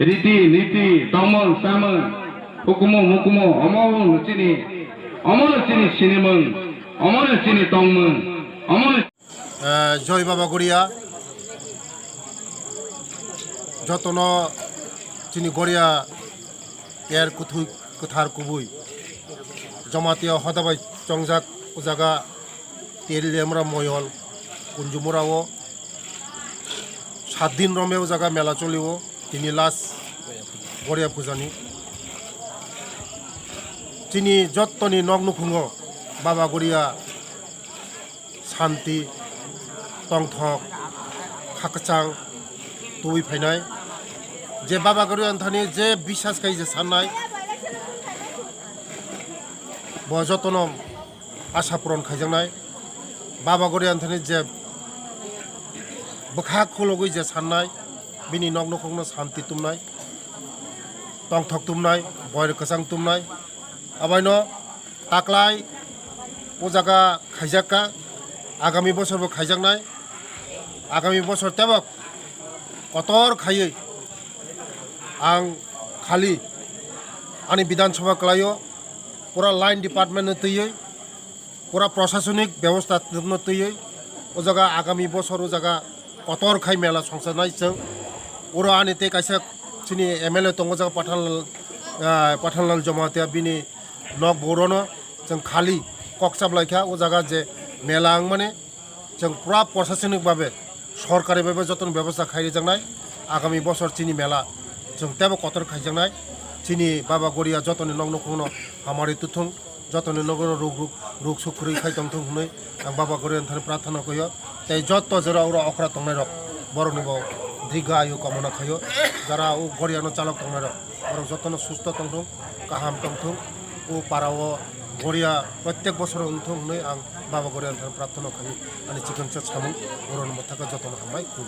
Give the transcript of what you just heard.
riti niti tongmong samong hukumo mukumo omong chini sinemong omong chini tongmong omong জয় বাবা গড়িয়া যতন চিনি গড়িয়া এর কুথুই কোথার কুবুই জমাতিয়া হদাবাই চংজাক উজাগা তেলিয়ামরা ময়ল কুঞ্জুমুরাও 7 দিন রমেও জায়গা মেলা চলিও তিনি লাস্ট গড়িয়া পূজানি চিনি যত্তনি নগ্নখুঙ্গ বাবা গড়িয়া শান্তি টংথক খাকচাং তুই ফাইনাই যে বাবা গড়িয়া আন্থানি যে বিশ্বাস খাই যে সান্নাই যতন আশা পূরণ খাইজাंनाय বাবা গড়িয়া আন্থানি যে বখা খলগৈ যে সান্নাय बिनि नग्न खुंनो शांति तुमनाय टंथक तुमनाय बयर कसां तुमनाय अबायनो ताकलाय ओ जागा खाइजाका आगामी बछरबो खाइजांनाय आगामी बछर तेबो कतर खायै आं खाली आंनि विधानसभा क्लायो पूरा लाइन डिपार्टमेंट तैयै पूरा प्रशासनिक व्यवस्था तैयै ओ जागा आगामी बछर ओ जागा कतर खाइ मेला संसारनाय जों ওরা আনিতে কাইসা চিনি এমএলএ তঙ্গজা পাঠানলাল জমাতিয়া বিনি নক বরনো जों খালি ককসাবলাইখা ও জায়গা যে মেলা আং মানে जों পুরা প্রশাসনিকভাবে সরকারিভাবে যতন ব্যবস্থা খাইজাंनाय আগামী বছর চিনি মেলা जों তেবো কতর খাইজাंनाय চিনি বাবা গড়িয়া যতনে নগ্ন কোনো হামারি তুথুং যতনে নগর রোগ সুখুরি খাইতং থুং হুनै आं বাবা গড়িয়া থানে প্রার্থনা কইও তাই যত জরা ওরা অকরা তংনাই রক বরনিব দীর্ঘ আয়ু কামনা খাইও যারা ও গড়িয়ানো চালক তংনাই রক বরং যতন সুস্থ তংথুং কাহাম তংথুং ও পারাও গড়িয়া প্রত্যেক বছর উন্থুং হুनै आं বাবা গড়িয়া থানে প্রার্থনা খাই আনি চিকন সামুং বরন মথাকা যতন হামাই খুব